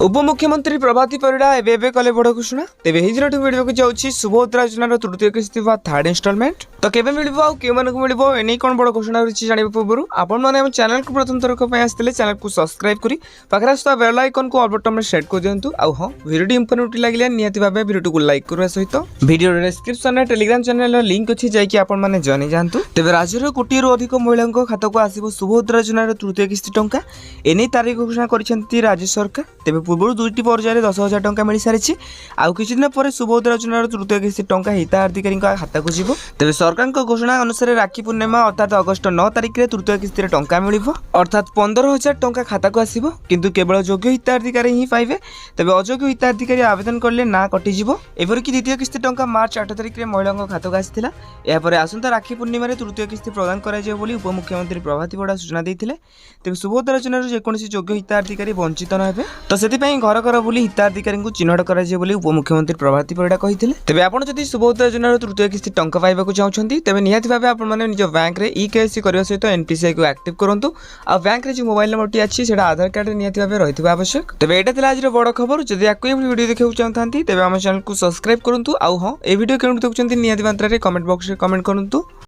उपमुख्यमंत्री प्रभाती परिड़ा एवं कले बड़ घोषणा तेज दिन मिलने को जाऊँगी सुभद्रा योजनार तृतीय किस्ती थर्ड इनस्टलमेंट तो केवे मिल मिल एने कौन बड़ घोषणा रही जानने पूर्व आपण मैंने चैनल को प्रथम थरक आसते चैनल को सब्सक्राइब करी पाखे आस बेल आइकन को ऑल बटन में सेट कर दिंतु आउ हाँ वीडियो इनफॉर्मेटिव लगे निहाती भाव वीडियो को लाइक करने सहित वीडियो डिस्क्रिप्शन में टेलीग्राम चैनल लिंक अच्छी जाने जन जातु तेज राज्यर कोटी अधिक महिला खाता को आसो सुभद्रा योजनार तृतीय किस्ती टंका एने तारीख घोषणा कर राज्य सरकार तेज पूर्व दुईटी पर्यायर 10,000 टंका मिल सारी आउ किसी दिन पर सुभद्रा योजनार तृतीय किस्ती टंका हिताधिकारी खाता को जीव तेज सरकार घोषणा अनुसार राखी पूर्णिमा अर्थात अगस्ट 9 तारिख में तृतीय किस्ती टंका मिल अर्थात 15,000 टंका खाता को आसो किंतु केवल योग्य हिताधिकारी ही पाइबे तेज अयोग्य हिताधिकारी आवेदन कले ना कटिଯିव एपरिक द्वितीय किस्ती टंका मार्च 8 तारिख में महिला खाता को आसाला यापर आसंता राखी पूर्णिम तृतीय किस्ती प्रदान कर उपमुख्यमंत्री प्रभाती परिड़ा सूचना देते तेज सुभद्रा योजनार जेकोसी योग्य हिताधिकारी वंचित न हे तो से घर घर बुली हिताधिकारी चिन्हट कर उपमुख्यमंत्री प्रभाती परिड़ा कहते तेज आप सुभद्रा योजनार तृतीय किस्ती टंका पाइबा चाहते तेज निहाती भाव आपने निज बैंक में ई-केवाईसी करने सहित एनपीसीआई को एक्टिव करूँ आ बैंक में जो मोबाइल नंबर अच्छी से आधार कार्ड निहाती भाव रही आवश्यक तेज यहाँ आज बड़ खबर जब आपको वीडियो देखा चाहते तेज आम चैनल को सब्सक्राइब करूँ आउ हाँ ये वीडियो क्यों देखते निहाती मात्रा कमेंट बॉक्स में कमेंट करूँ।